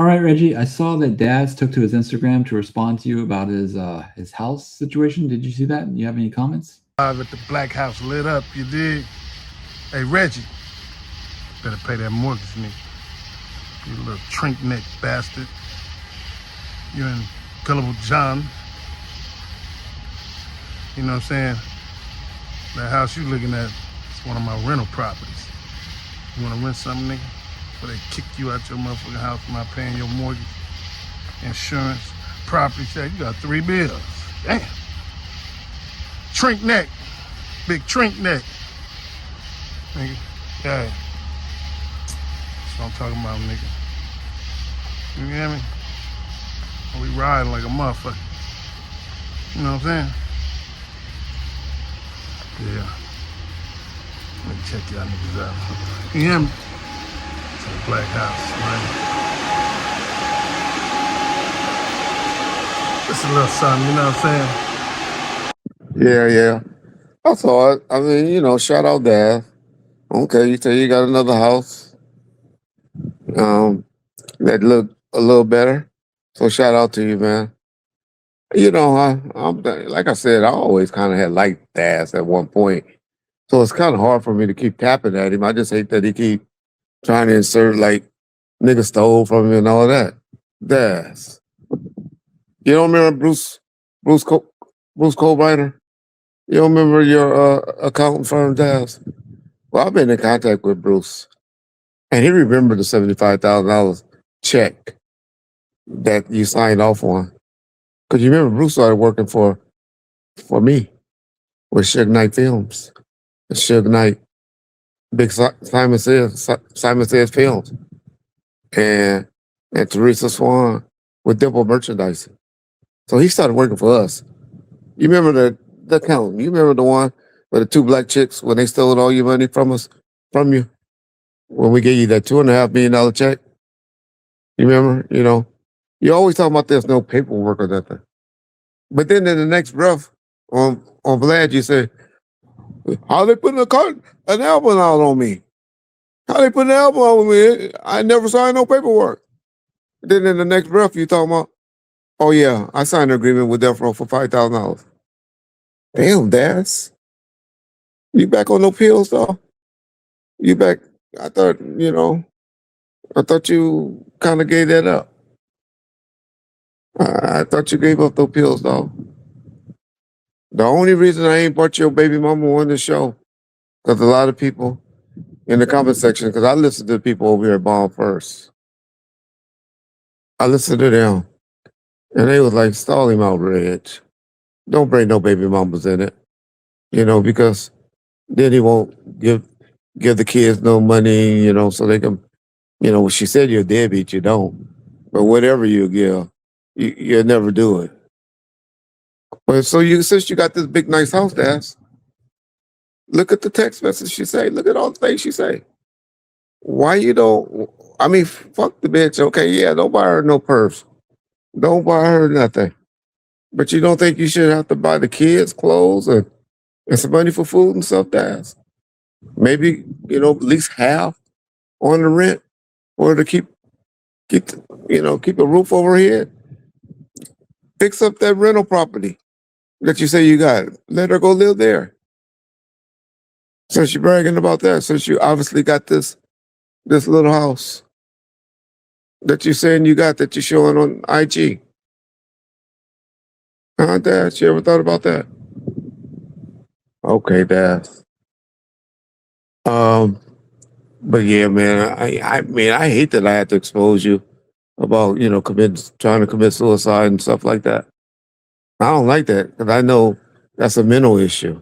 All right, Reggie. I saw that Daz took to his Instagram to respond to you about his house situation. Did you see that? You have any comments? Live at the Black House lit up, you dig? Hey, Reggie, better pay that mortgage, nigga. You little trink neck bastard. You and Gullible John. You know what I'm saying? That house you looking at is one of my rental properties. You wanna rent something, nigga? Where they kick you out your motherfucking house for not paying your mortgage, insurance, property tax. You got 3 bills. Damn. Trink neck. Big trink neck. Nigga. Yeah. That's what I'm talking about, nigga. You hear me? We riding like a motherfucker. You know what I'm saying? Yeah. Let me check y'all niggas out. You hear me? To the Black House, man. Just a little something, you know what I'm saying? Yeah. I saw it. I mean, shout out Dad. Okay, you say you got another house that look a little better. So shout out to you, man. I'm like I said, I always kind of had liked Daz at one point. So it's kind of hard for me to keep tapping at him. I just hate that he keep trying to insert like nigga stole from him and all that. Daz. You don't remember Bruce Co- Bruce Colbrighter? You don't remember your accountant firm, Daz? Well, I've been in contact with Bruce, and he remembered the $75,000 check that you signed off on. Because you remember Bruce started working for me with Suge Knight Films. And Suge Knight, Simon Says Films, and Teresa Swan with Dimple Merchandising. So he started working for us. You remember the accountant? You remember the one with the 2 black chicks when they stole all your money from you? When we gave you that $2.5 million check? You remember? You always talk about there's no paperwork or nothing. But then in the next breath, on Vlad, you say, how they putting an album out on me? How they putting an album out on me? I never signed no paperwork. Then in the next breath, you talking about, oh yeah, I signed an agreement with Death Row for $5,000. Damn, Daz. You back on no pills though? You back? I thought, I thought you kind of gave that up. I thought you gave up those pills though. The only reason I ain't brought your baby mama on the show, because a lot of people in the comment section, because I listen to the people over here at Bomb First. I listened to them, and they was like, stall him out, Reg. Don't bring no baby mamas in it. Because then he won't give the kids no money, so they can, she said you're a deadbeat, you don't. But whatever you give, you'll never do it. But so since you got this big nice house, Daz, look at the text message she say. Look at all the things she say. Why you don't? I mean, fuck the bitch. Okay, yeah, don't buy her no purse. Don't buy her nothing. But you don't think you should have to buy the kids clothes and some money for food and stuff, Daz? Maybe at least half on the rent, or to keep a roof over her head. Fix up that rental property that you say you got. Let her go live there. Since you're bragging about that, since you obviously got this little house that you're saying you got that you're showing on IG. Dad, you ever thought about that? Okay, Dad. But yeah, man, I mean, I hate that I had to expose you about, trying to commit suicide and stuff like that. I don't like that because I know that's a mental issue.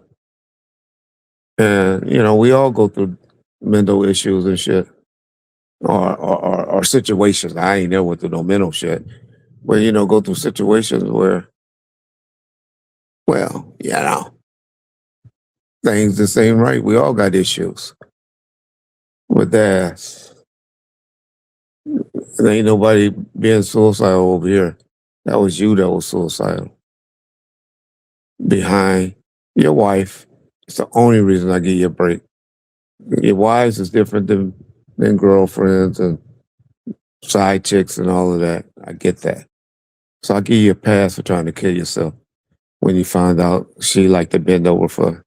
And, we all go through mental issues and shit or situations. I ain't never went through no mental shit. But, go through situations where, well, things just ain't right. We all got issues. With that, there ain't nobody being suicidal over here. That was you that was suicidal. Behind your wife. It's the only reason I give you a break. Your wives is different than girlfriends and side chicks and all of that. I get that. So I'll give you a pass for trying to kill yourself when you find out she liked to bend over for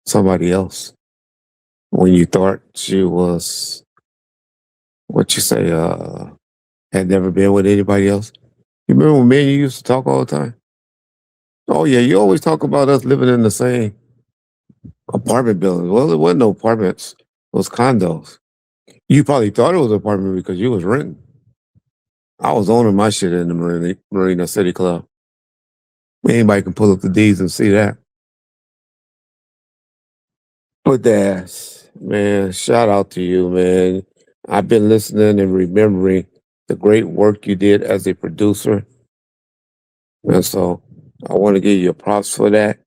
somebody else. When you thought she was, what you say, had never been with anybody else. You remember when me and you used to talk all the time? Oh yeah, you always talk about us living in the same apartment building. Well, it wasn't no apartments, it was condos. You probably thought it was an apartment because you was renting. I was owning my shit in the Marina City Club. Anybody can pull up the deeds and see that. But that's, man, shout out to you, man. I've been listening and remembering the great work you did as a producer. And so I want to give you props for that,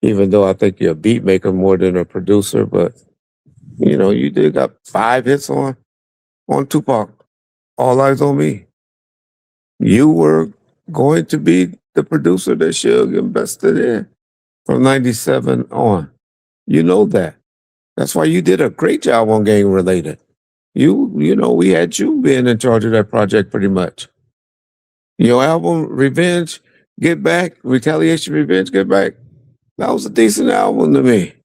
even though I think you're a beat maker more than a producer. But, you did got 5 hits on Tupac, All Eyes on Me. You were going to be the producer that Suge invested in from 97 on. You know that. That's why you did a great job on Gang Related. We had you being in charge of that project pretty much. Your album, Revenge, Get Back, Retaliation, Revenge, Get Back, that was a decent album to me.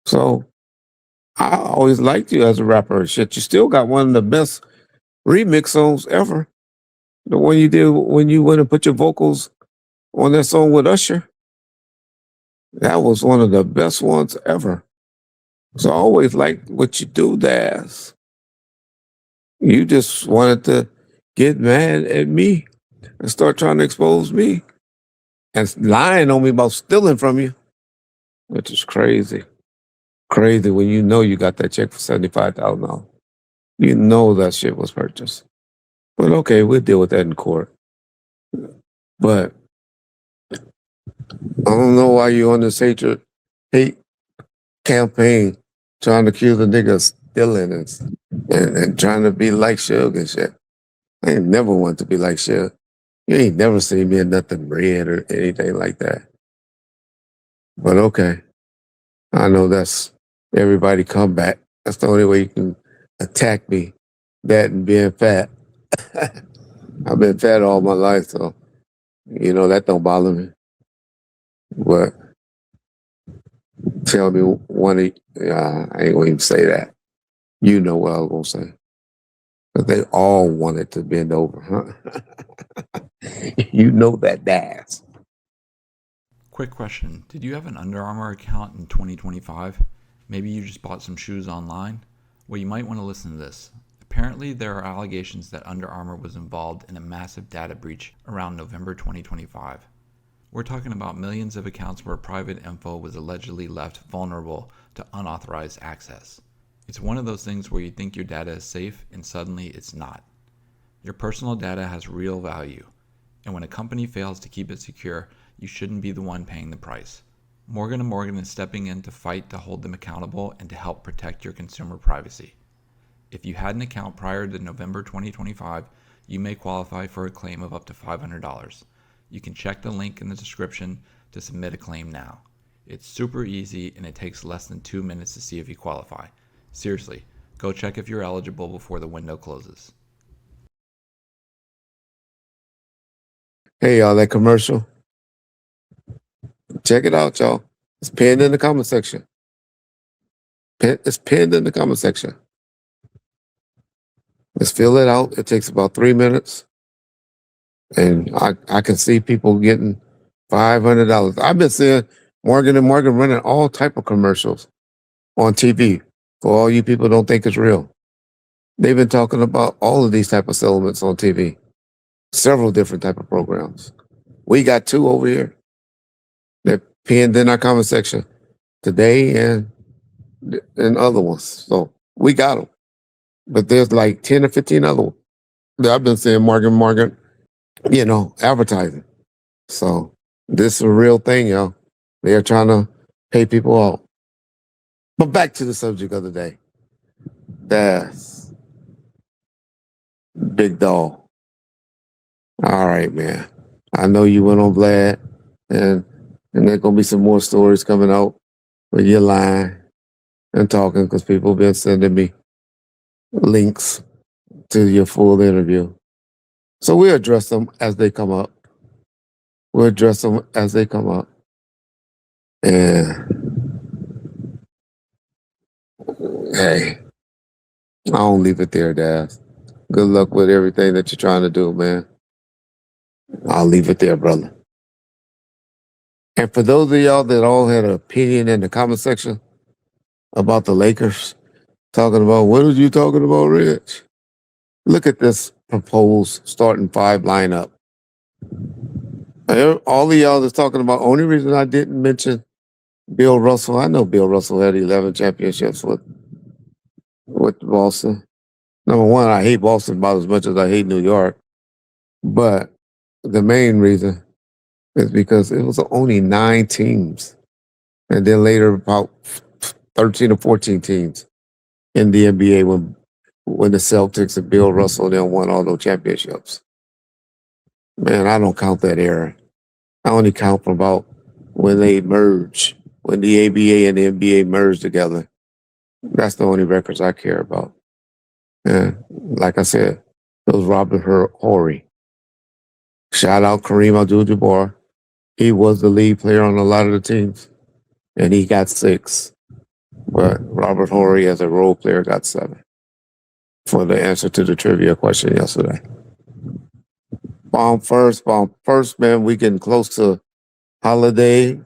So I always liked you as a rapper. Shit, you still got one of the best remix songs ever. The one you did when you went and put your vocals on that song with Usher. That was one of the best ones ever. So I always liked what you do, Daz. You just wanted to get mad at me and start trying to expose me and lying on me about stealing from you, which is crazy. Crazy when you know you got that check for $75,000. You know that shit was purchased. But okay, we'll deal with that in court. But I don't know why you on this hate campaign trying to accuse a nigga of stealing and trying to be like Suge and shit. I ain't never want to be like Suge. You ain't never seen me in nothing red or anything like that. But okay, I know that's everybody comeback. That's the only way you can attack me, that and being fat. I've been fat all my life, so that don't bother me. But tell me I ain't gonna even say that. You know what I was gonna say. But they all wanted to bend over, huh? You know that, Daz. Quick question. Did you have an Under Armour account in 2025? Maybe you just bought some shoes online? Well, you might want to listen to this. Apparently, there are allegations that Under Armour was involved in a massive data breach around November 2025. We're talking about millions of accounts where private info was allegedly left vulnerable to unauthorized access. It's one of those things where you think your data is safe and suddenly it's not. Your personal data has real value, and when a company fails to keep it secure, you shouldn't be the one paying the price. Morgan & Morgan is stepping in to fight to hold them accountable and to help protect your consumer privacy. If you had an account prior to November 2025, you may qualify for a claim of up to $500. You can check the link in the description to submit a claim now. It's super easy and it takes less than 2 minutes to see if you qualify. Seriously, go check if you're eligible before the window closes. Hey, y'all, that commercial. Check it out, y'all. It's pinned in the comment section. It's pinned in the comment section. Let's fill it out. It takes about 3 minutes. And I can see people getting $500. I've been seeing Morgan & Morgan running all type of commercials on TV for all you people don't think it's real. They've been talking about all of these type of settlements on TV. Several different type of programs. We got 2 over here. They're pinned in our comment section today and other ones. So we got them. But there's like 10 or 15 other ones that I've been seeing Morgan, advertising. So this is a real thing, y'all. They're trying to pay people out. But back to the subject of the day. That's Big Dog. All right, man. I know you went on Vlad, and there's going to be some more stories coming out where you're lying and talking because people have been sending me links to your full interview. So we address them as they come up. We'll address them as they come up. And hey, I don't leave it there, Daz. Good luck with everything that you're trying to do, man. I'll leave it there, brother. And for those of y'all that all had an opinion in the comment section about the Lakers, talking about what are you talking about, Rich? Look at this proposed starting five lineup. All of y'all that's talking about, only reason I didn't mention Bill Russell, I know Bill Russell had 11 championships with Boston. Number one, I hate Boston about as much as I hate New York. But the main reason is because it was only 9 teams. And then later about 13 or 14 teams in the NBA when the Celtics and Bill Russell then won all those championships. Man, I don't count that era. I only count from about when they merged, when the ABA and the NBA merged together. That's the only records I care about. And like I said, it was Robert Horry. Shout out Kareem Abdul-Jabbar. He was the lead player on a lot of the teams, and he got 6. But Robert Horry, as a role player, got 7. For the answer to the trivia question yesterday. Bomb first, man. We getting close to holiday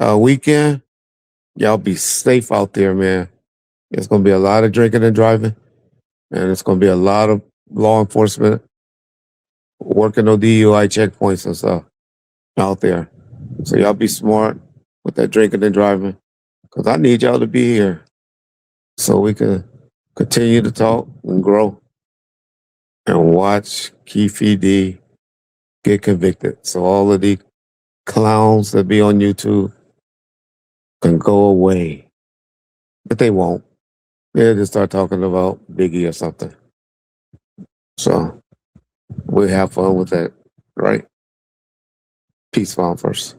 weekend. Y'all be safe out there, man. It's going to be a lot of drinking and driving, and it's going to be a lot of law enforcement working on DUI checkpoints and stuff out there. So y'all be smart with that drinking and driving, because I need y'all to be here so we can continue to talk and grow and watch Keefe D get convicted. So all of the clowns that be on YouTube can go away. But they won't. They'll just start talking about Biggie or something. So we'll have fun with that, right? Peace, Bomb first.